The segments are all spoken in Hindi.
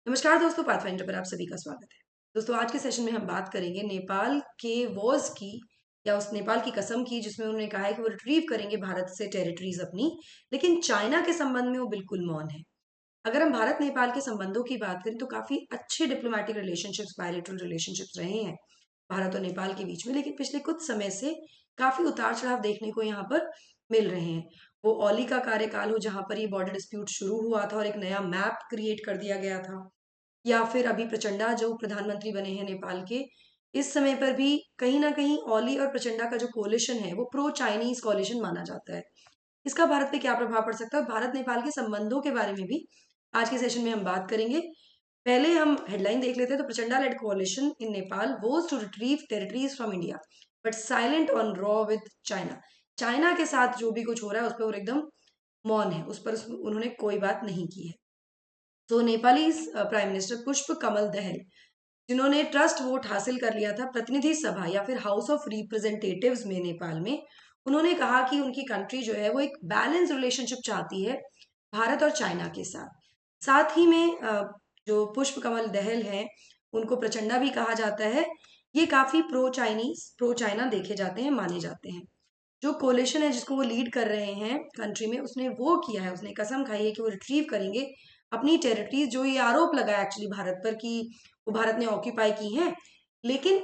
नमस्कार दोस्तों, पाथफाइंडर पर आप सभी का स्वागत है। दोस्तों, आज के सेशन में हम बात करेंगे नेपाल के वॉर्स की या उस नेपाल की कसम की जिसमें उन्होंने कहा है कि वो रिट्रीव करेंगे भारत से टेरिटरीज अपनी, लेकिन चाइना के संबंध में वो बिल्कुल मौन है। अगर हम भारत नेपाल के संबंधों की बात करें तो काफी अच्छे डिप्लोमेटिक रिलेशनशिप्स, बायलैटरल रिलेशनशिप्स रहे हैं भारत और नेपाल के बीच में, लेकिन पिछले कुछ समय से काफी उतार चढ़ाव देखने को यहाँ पर मिल रहे हैं। वो ओली का कार्यकाल हो जहां पर ये बॉर्डर डिस्प्यूट शुरू हुआ था और एक नया मैप क्रिएट कर दिया गया था, या फिर अभी प्रचंडा जो प्रधानमंत्री बने हैं नेपाल के, इस समय पर भी कहीं ना कहीं ओली और प्रचंडा का जो कोलिशन है वो प्रो चाइनीज कोलिशन माना जाता है। इसका भारत पे क्या प्रभाव पड़ सकता है, भारत नेपाल के संबंधों के बारे में भी आज के सेशन में हम बात करेंगे। पहले हम हेडलाइन देख लेते हैं। तो Prachanda led coalition in Nepal was to retrieve territories from India but silent on raw with China. China के साथ जो भी कुछ हो रहा है उस पर वो एकदम मौन है, उस पर उन्होंने कोई बात नहीं की है। तो नेपाली प्राइम मिनिस्टर पुष्प कमल दहल, जिन्होंने ट्रस्ट वोट हासिल कर लिया था प्रतिनिधि सभा या फिर हाउस ऑफ रिप्रेजेंटेटिव्स में नेपाल में, उन्होंने कहा कि उनकी कंट्री जो है वो एक बैलेंस रिलेशनशिप चाहती है भारत और चाइना के साथ। साथ ही में जो पुष्प कमल दहल है, उनको प्रचंडा भी कहा जाता है, ये काफी प्रो चाइनीज प्रो चाइना देखे जाते हैं, माने जाते हैं। जो कोलिशन है जिसको वो लीड कर रहे हैं कंट्री में, उसने वो किया है, उसने कसम खाई है कि वो रिट्रीव करेंगे अपनी टेरिटरीज, जो ये आरोप लगा है एक्चुअली भारत पर कि वो भारत ने ऑक्यूपाई की हैं। लेकिन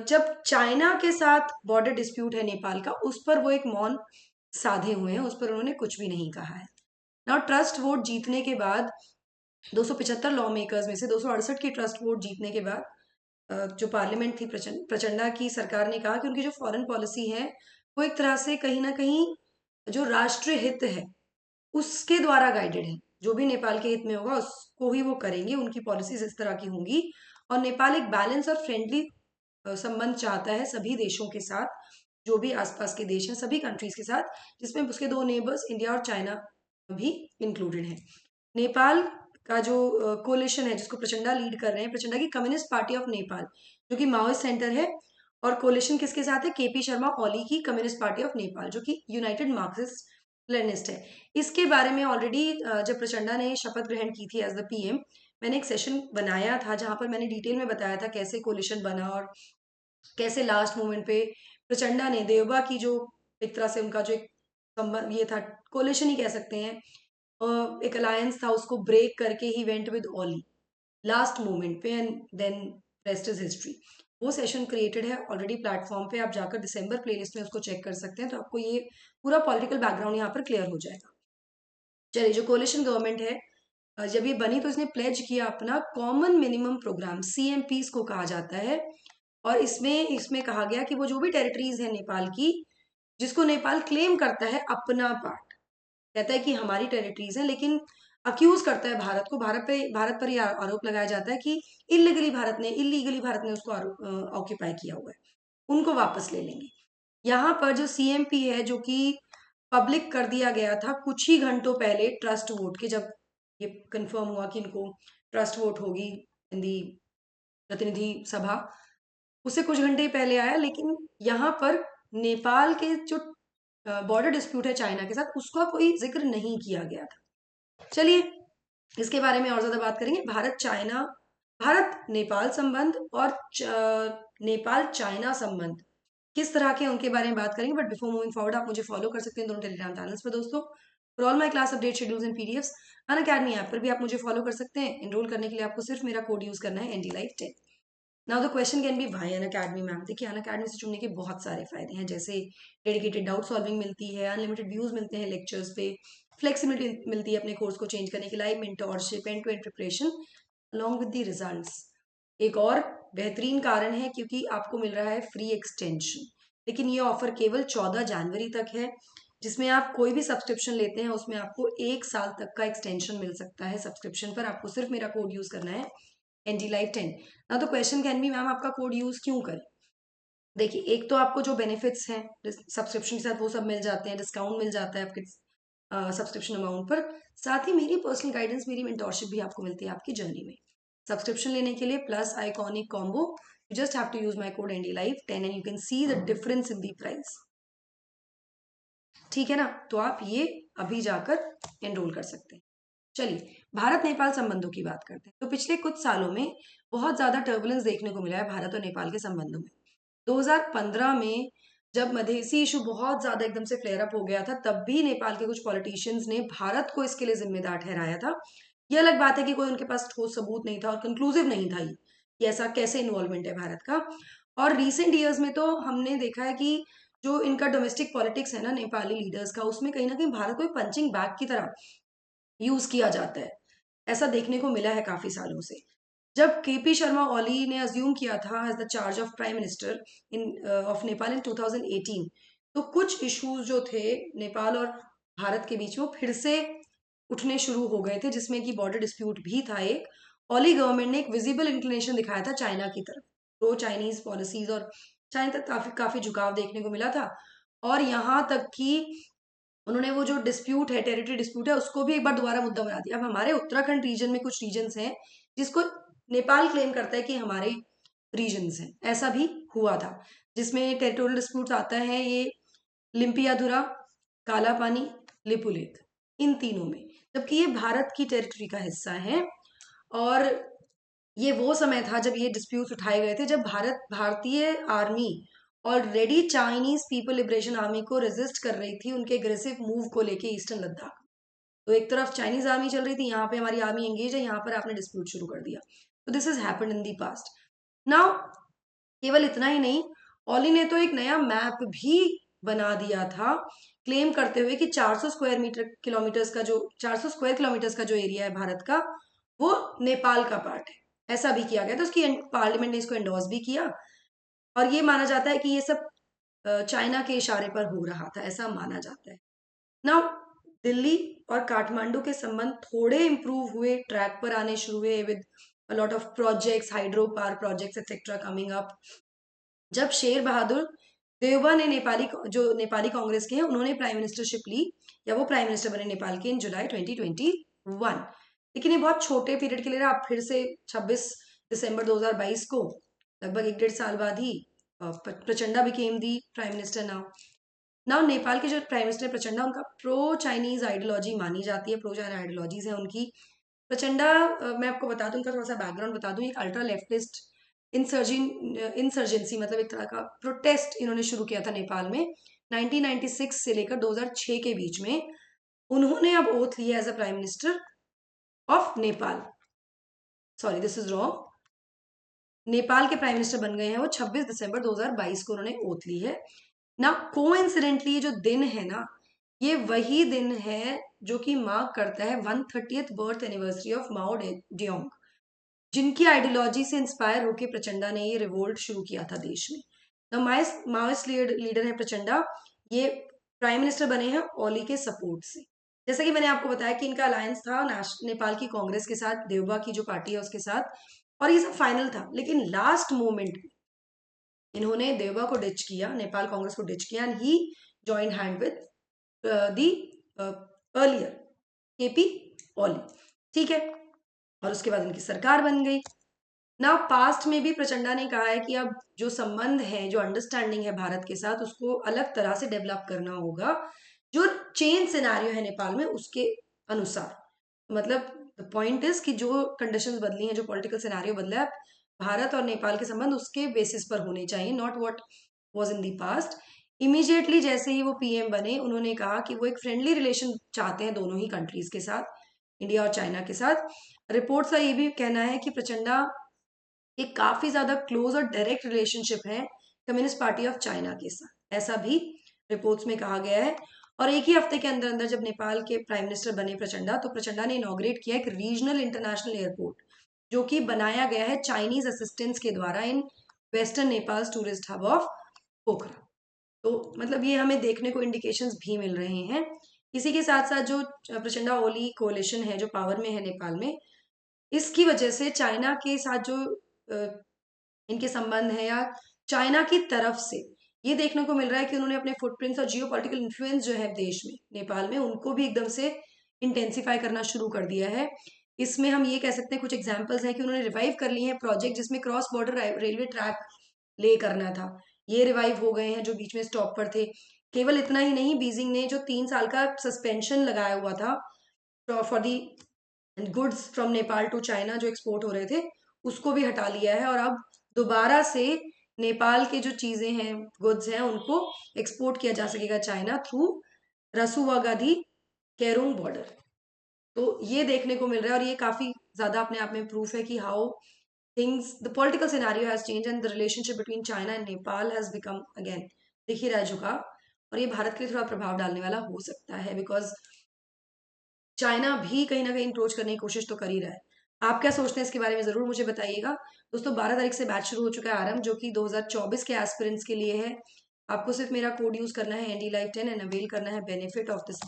जब चाइना के साथ बॉर्डर डिस्प्यूट है नेपाल का, उस पर वो एक मौन साधे हुए हैं, उस पर उन्होंने कुछ भी नहीं कहा है। नाउ ट्रस्ट वोट जीतने के बाद 275 लॉ मेकर्स में से 268 की ट्रस्ट वोट जीतने के बाद जो पार्लियामेंट थी, प्रचंडा की सरकार ने कहा कि उनकी जो फॉरेन पॉलिसी है वो एक तरह से कहीं ना कहीं जो राष्ट्रीय हित है उसके द्वारा गाइडेड है। जो भी नेपाल के हित में होगा उसको ही वो करेंगे, उनकी पॉलिसीज इस तरह की होंगी। और नेपाल एक बैलेंस और फ्रेंडली संबंध चाहता है सभी देशों के साथ, जो भी आसपास के देश हैं सभी कंट्रीज के साथ, जिसमें उसके दो नेबर्स इंडिया और चाइना भी इंक्लूडेड है। नेपाल का जो कोलिशन है जिसको प्रचंडा लीड कर रहे हैं, प्रचंडा की कम्युनिस्ट पार्टी ऑफ नेपाल, जो कि माओइस्ट सेंटर है, और कोलिशन किसके साथ है, केपी शर्मा ओली की कम्युनिस्ट पार्टी ऑफ नेपाल, जो कि यूनाइटेड मार्क्सिस्ट लेनिस्ट है। इसके बारे में ऑलरेडी जब प्रचंडा ने शपथ ग्रहण की थी एज द पीएम, मैंने एक सेशन बनाया था जहां पर मैंने डिटेल में बताया था कैसे कोलिशन बना और कैसे लास्ट मोमेंट पे प्रचंडा ने देवबा की जो एक तरह से उनका जो एक संबंध ये था, कोलिशन ही कह सकते हैं, एक अलायंस था, उसको ब्रेक करके ही went with Oli last moment पे, and then rest is history. वो सेशन क्रिएटेड है ऑलरेडी प्लेटफॉर्म पे, आप जाकर दिसंबर प्लेलिस्ट में उसको चेक कर सकते हैं, तो आपको ये पूरा पॉलिटिकल बैकग्राउंड यहाँ पर क्लियर हो जाएगा। चलिए, जो कोलिशन गवर्नमेंट है जब ये बनी तो इसने प्लेज किया अपना कॉमन मिनिमम प्रोग्राम, सीएमपीस को कहा जाता है। और इसमें इसमें कहा गया कि वो जो भी टेरिटरीज है नेपाल की, जिसको नेपाल क्लेम करता है अपना पार्ट, कहता है कि हमारी टेरिटरीज है, लेकिन अक्यूज करता है भारत को, भारत पर यह आरोप लगाया जाता है कि इलीगली भारत ने उसको ऑक्यूपाई किया हुआ है, उनको वापस ले लेंगे। यहाँ पर जो सीएमपी है, जो कि पब्लिक कर दिया गया था कुछ ही घंटों पहले ट्रस्ट वोट के, जब ये कंफर्म हुआ कि इनको ट्रस्ट वोट होगी इन दी प्रतिनिधि सभा, उससे कुछ घंटे ही पहले आया। लेकिन यहाँ पर नेपाल के जो बॉर्डर डिस्प्यूट है चाइना के साथ, उसका कोई जिक्र नहीं किया गया था। चलिए, इसके बारे में और ज्यादा बात करेंगे। भारत नेपाल संबंध और नेपाल चाइना संबंध किस तरह के, उनके बारे में बात करेंगे। बट बिफोर मूविंग फॉरवर्ड, आप मुझे फॉलो कर सकते हैं दोनों टेलीग्राम चैनल्स पर दोस्तों। For all my class update schedules and PDFs, Unacademy app पर भी आप मुझे फॉलो कर सकते हैं। एनरोल करने के लिए आपको सिर्फ मेरा कोड यूज करना है, NDLife10। Now the question can be why Unacademy ma'am. देखिए, अनअकैडमी से जुड़ने के बहुत सारे फायदे हैं, जैसे डेडिकेटेड डाउट सॉल्विंग मिलती है, अनलिमिटेड व्यूज मिलते हैं लेक्चर्स पे, फ्लेक्सिबिलिटी मिलती है अपने कोर्स को चेंज करने की, live mentorship, end to end preparation along with the results. एक और बेहतरीन कारण है क्योंकि आपको मिल रहा है फ्री एक्सटेंशन, लेकिन ये ऑफर केवल 14 जनवरी तक है, जिसमें आप कोई भी सब्सक्रिप्शन लेते हैं उसमें आपको 1 साल तक का एक्सटेंशन मिल सकता है सब्सक्रिप्शन पर। आपको सिर्फ मेरा कोड यूज करना है, NDLife10। ना तो क्वेश्चन कैन बी मैम आपका कोड यूज क्यों करें। देखिए, एक तो आपको जो बेनिफिट्स हैं सब्सक्रिप्शन के साथ वो सब मिल जाते हैं, डिस्काउंट मिल जाता है आपके सब्सक्रिप्शन अमाउंट पर। साथ ही मेरी पर्सनल गाइडेंस, मेरी मेंटोरशिप भी आपको मिलती है आपकी जर्नी में। सब्सक्रिप्शन लेने के लिए plus iconic combo, you just have to use my code NDLife10 and you can see the difference in the price. ठीक है ना, तो आप ये अभी जाकर एनरोल कर सकते हैं। चलिए, भारत नेपाल संबंधों की बात करते हैं तो पिछले कुछ सालों में बहुत ज्यादा टर्बुलेंस देखने को मिला है भारत और नेपाल के संबंधों में। 2015 में जब मधेसी इशू बहुत ज्यादा एकदम से फ्लेयर अप हो गया था, तब भी नेपाल के कुछ पॉलिटिशियंस ने भारत को इसके लिए जिम्मेदार ठहराया था। ये अलग बात है कि कोई उनके पास ठोस सबूत नहीं था और कंक्लूसिव नहीं था ये कि ऐसा कैसे इन्वॉल्वमेंट है भारत का। और रिसेंट ईयर्स में तो हमने देखा है कि जो इनका डोमेस्टिक पॉलिटिक्स है ना नेपाली लीडर्स का, उसमें कहीं ना कहीं भारत को एक पंचिंग बैग की तरह यूज किया जाता है। ऐसा देखने को मिला है काफी सालों से। जब केपी शर्मा ओली ने अज्यूम किया था as the charge of prime minister in of Nepal in 2018, तो कुछ इश्यूज जो थे नेपाल और भारत के बीच में वो फिर से उठने शुरू हो गए थे, जिसमें कि बॉर्डर डिस्प्यूट भी था एक। ओली गवर्नमेंट ने एक विजिबल इंक्लिनेशन दिखाया था चाइना की तरफ, प्रो चाइनीज पॉलिसीज और चाइना तक काफी काफी झुकाव देखने को मिला था। और यहाँ तक कि उन्होंने वो जो डिस्प्यूट है, टेरिटरी डिस्प्यूट है, उसको भी एक बार दोबारा मुद्दा बना दिया। अब हमारे उत्तराखंड रीजन में कुछ रीजन्स हैं जिसको नेपाल क्लेम करता है कि हमारे रीजन्स हैं, ऐसा भी हुआ था, जिसमें टेरिटोरियल डिस्प्यूट आता है ये लिम्पियाधुरा, काला पानी, लिपुलेख, इन तीनों में, जबकि ये भारत की टेरिटरी का हिस्सा है। और ये वो समय था जब ये डिस्प्यूट्स उठाए गए थे, जब भारतीय army already Chinese people liberation army को रेजिस्ट कर रही थी उनके एग्रेसिव मूव को लेके ईस्टर्न लद्दाख। तो एक तरफ चाइनीज आर्मी चल रही थी, यहाँ पे हमारी आर्मी एंगेज है, यहाँ पर आपने डिस्प्यूट शुरू कर दिया। तो this is happened in the past. Now केवल इतना ही नहीं, ओली ने तो एक नया मैप भी बना दिया था, क्लेम करते हुए कि 400 स्क्वायर मीटर किलोमीटर्स का जो 400 स्क्वायर किलोमीटर्स का जो एरिया है भारत का, वो नेपाल का पार्ट है। ऐसा भी किया गया तो उसकी पार्लियामेंट ने इसको एंडोर्स भी किया। और ये माना जाता है कि ये सब चाइना के इशारे पर हो रहा था, ऐसा माना जाता है। नाउ दिल्ली और काठमांडू के संबंध थोड़े इंप्रूव हुए, ट्रैक पर आने शुरू हुए with a lot of projects, hydro power projects etcetera coming up. जब शेर बहादुर देवबा ने नेपाली कांग्रेस के हैं, उन्होंने प्राइम मिनिस्टरशिप ली, या वो प्राइम मिनिस्टर बने नेपाल के इन जुलाई 2021। लेकिन ये बहुत छोटे पीरियड के लिए रहा। अब फिर से 26 दिसंबर 2022 को, लगभग 1.5 साल बाद ही, Prachanda became the prime minister now. Now Nepal के जो प्राइम मिनिस्टर प्रचंडा, उनका प्रो चाइनीज आइडियोलॉजी मानी जाती है, प्रो चाइना आइडियोलॉजीज है उनकी। प्रचंडा, मैं आपको बता दूं, उनका थोड़ा सा बैकग्राउंड बता दूं, एक अल्ट्रा लेफ्टिस्ट इंसर्जेंसी, मतलब एक तरह का प्रोटेस्ट इन्होंने शुरू किया था नेपाल में 1996 से लेकर 2006 के बीच में। उन्होंने अब ओथ लिया as a prime minister of Nepal, sorry this is wrong, Nepal के प्राइम मिनिस्टर बन गए हैं वो 26 दिसंबर 2022 को उन्होंने ओथ ली है ना। कोइंसिडेंटली ये जो दिन है ना, ये वही दिन है जो कि मार्क करता है 130th birth anniversary of Mao de Jong, जिनकी आइडियोलॉजी से इंस्पायर होकर प्रचंडा ने ये रिवोल्ट शुरू किया था देश में। माओइस्ट लीडर है प्रचंडा, ये प्राइम मिनिस्टर बने हैं ओली के सपोर्ट से। जैसा कि मैंने आपको बताया कि इनका अलायंस था नेपाल की कांग्रेस के साथ, देवबा की जो पार्टी है उसके साथ, और ये सब फाइनल था। लेकिन लास्ट मोमेंट इन्होंने देवबा को डिच किया, नेपाल कांग्रेस को डिच किया, and he joined hand with the earlier KP Oli, ठीक है। और उसके बाद उनकी सरकार बन गई ना। पास्ट में भी प्रचंडा ने कहा है कि अब जो संबंध है, जो अंडरस्टैंडिंग है भारत के साथ, उसको अलग तरह से डेवलप करना होगा, जो चेंज सिनेरियो है नेपाल में उसके अनुसार। मतलब द पॉइंट इज कि जो कंडीशंस बदली हैं, जो पॉलिटिकल सिनेरियो बदला है, भारत और नेपाल के संबंध उसके बेसिस पर होने चाहिए, not what was in the past. Immediately जैसे ही वो पीएम बने, उन्होंने कहा कि वो एक फ्रेंडली रिलेशन चाहते हैं दोनों ही कंट्रीज के साथ, इंडिया और चाइना के साथ। रिपोर्ट्स का ये भी कहना है कि प्रचंडा एक काफी ज्यादा क्लोज और डायरेक्ट रिलेशनशिप है कम्युनिस्ट पार्टी ऑफ चाइना के साथ, ऐसा भी रिपोर्ट्स में कहा गया है। और एक ही हफ्ते के अंदर अंदर जब नेपाल के प्राइम मिनिस्टर बने प्रचंडा, तो प्रचंडा ने इनॉग्रेट किया एक रीजनल इंटरनेशनल एयरपोर्ट, जो कि बनाया गया है चाइनीज असिस्टेंस के द्वारा in western Nepal tourist hub of Pokhara. तो मतलब ये हमें देखने को इंडिकेशंस भी मिल रहे हैं। इसी के साथ साथ जो प्रचंडा ओली कोalition है जो पावर में है नेपाल में, इसकी वजह से चाइना के साथ जो इनके संबंध है, या चाइना की तरफ से ये देखने को मिल रहा है कि उन्होंने अपने फुटप्रिंट्स और जियो पॉलिटिकल इन्फ्लुएंस जो है देश में, नेपाल में, उनको भी एकदम से इंटेंसिफाई करना शुरू कर दिया है। इसमें हम ये कह सकते हैं, कुछ एग्जाम्पल्स हैं कि उन्होंने रिवाइव कर लिए हैं प्रोजेक्ट जिसमें क्रॉस बॉर्डर रेलवे ट्रैक ले करना था, ये रिवाइव हो गए हैं जो बीच में स्टॉप पर थे। केवल इतना ही नहीं, बीजिंग ने जो 3 साल का सस्पेंशन लगाया हुआ था for the end goods from Nepal to China जो एक्सपोर्ट हो रहे थे उसको भी हटा लिया है, और अब दोबारा से नेपाल के जो चीजें हैं, गुड्स हैं, उनको एक्सपोर्ट किया जा सकेगा चाइना थ्रू रसुवागाधी केरोंग बॉर्डर। तो ये देखने को मिल रहा है, और ये काफी ज्यादा अपने आप में प्रूफ है कि how things, the political scenario has change and the relationship between China and Nepal has become again, दिख ही रहा है झुकाव, और ये भारत के लिए थोड़ा प्रभाव डालने वाला हो सकता है, बिकॉज चाइना भी कहीं ना कहीं इंक्रोच करने की कोशिश तो कर ही रहा है। आप क्या सोचते हैं इसके बारे में, जरूर मुझे बताइएगा। दोस्तों 12 तारीख से बैच शुरू हो चुका है आरंभ, जो कि 2024 के एस्पिरेंट्स के लिए है। आपको सिर्फ मेरा कोड यूज करना है ND Live 10 एंड अवेल करना है benefit of this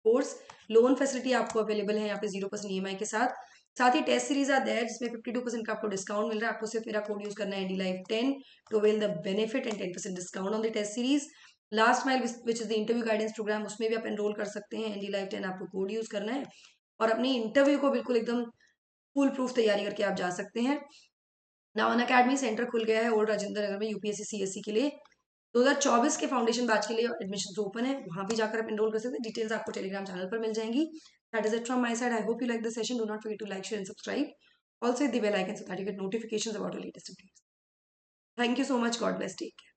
course. Loan facility आपको अवेलेबल है यहाँ पे 0% EMI के साथ। साथ ही टेस्ट सीरीज आर देयर जिसमें 52% का आपको डिस्काउंट मिल रहा है। आपको सिर्फ मेरा कोड यूज करना है ND Live 10 to avail the benefit and 10% discount on the test series. Last mile which is the interview guidance program, उसमें भी आप एनरोल कर सकते हैं। ND Live 10 आपको कोड यूज करना है, और अपनी इंटरव्यू को बिल्कुल एकदम फुल प्रूफ तैयारी करके आप जा सकते हैं। नाउ अनअकैडमी सेंटर खुल गया है ओल्ड राजेंद्र नगर में UPSC CSC के लिए। 2024 के फाउंडेशन बैच के लिए एडमिशन ओपन है, वहां भी जाकर आप एनरोल कर सकते हैं। डिटेल्स आपको टेलीग्राम चैनल पर मिल जाएंगी। That is it from my side. I hope you like the session. Do not forget to like, share and subscribe. Also hit the bell icon so that you get notifications about the latest updates. Thank you so much. God bless. Take care.